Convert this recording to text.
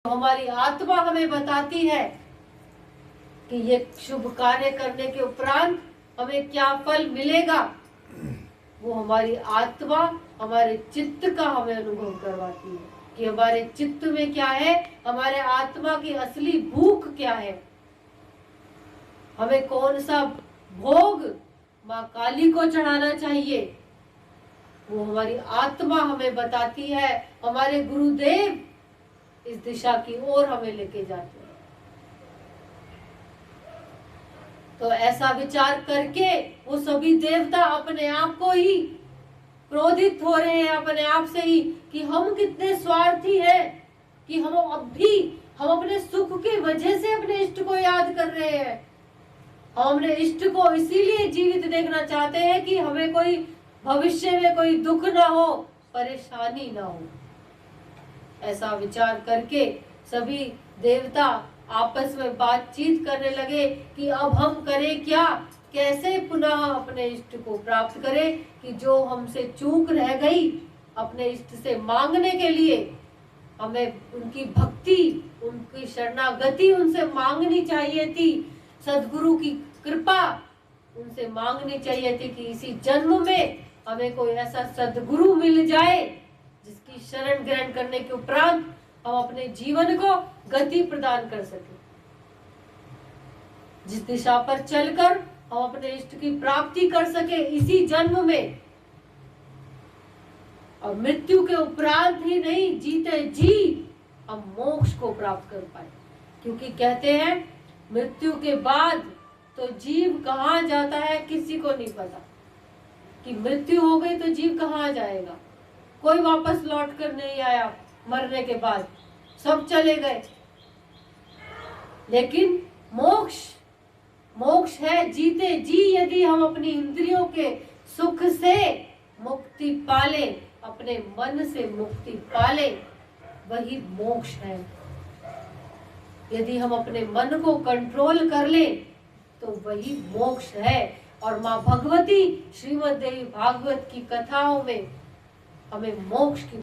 हमारी आत्मा हमें बताती है कि ये शुभ कार्य करने के उपरांत हमें क्या फल मिलेगा, वो हमारी आत्मा हमारे चित्त का हमें अनुभव करवाती है कि हमारे चित्त में क्या है, हमारे आत्मा की असली भूख क्या है, हमें कौन सा भोग माँ काली को चढ़ाना चाहिए, वो हमारी आत्मा हमें बताती है। हमारे गुरुदेव इस दिशा की ओर हमें लेके जाते हैं। तो ऐसा विचार करके वो सभी देवता अपने आप को ही क्रोधित हो रहे हैं, अपने आप से ही, कि हम कितने स्वार्थी हैं कि हम अपने सुख की वजह से अपने इष्ट को याद कर रहे हैं। हम अपने इष्ट को इसीलिए जीवित देखना चाहते हैं कि हमें कोई भविष्य में कोई दुख ना हो, परेशानी ना हो। ऐसा विचार करके सभी देवता आपस में बातचीत करने लगे कि अब हम करें क्या, कैसे पुनः अपने इष्ट को प्राप्त करें, कि जो हमसे चूक रह गई अपने इष्ट से मांगने के लिए, हमें उनकी भक्ति, उनकी शरणागति उनसे मांगनी चाहिए थी, सद्गुरु की कृपा उनसे मांगनी चाहिए थी कि इसी जन्म में हमें कोई ऐसा सद्गुरु मिल जाए जिसकी शरण ग्रहण करने के उपरांत हम अपने जीवन को गति प्रदान कर सके, जिस दिशा पर चलकर हम अपने इष्ट की प्राप्ति कर सके इसी जन्म में, और मृत्यु के उपरांत ही नहीं, जीते जी हम मोक्ष को प्राप्त कर पाए। क्योंकि कहते हैं मृत्यु के बाद तो जीव कहाँ जाता है किसी को नहीं पता, कि मृत्यु हो गई तो जीव कहाँ जाएगा, कोई वापस लौट कर नहीं आया, मरने के बाद सब चले गए। लेकिन मोक्ष है जीते जी, यदि हम अपनी इंद्रियों के सुख से मुक्ति पाले, अपने मन से मुक्ति पाले, वही मोक्ष है। यदि हम अपने मन को कंट्रोल कर ले तो वही मोक्ष है। और माँ भगवती श्रीमद् देवी भागवत की कथाओं में हमें मोक्ष की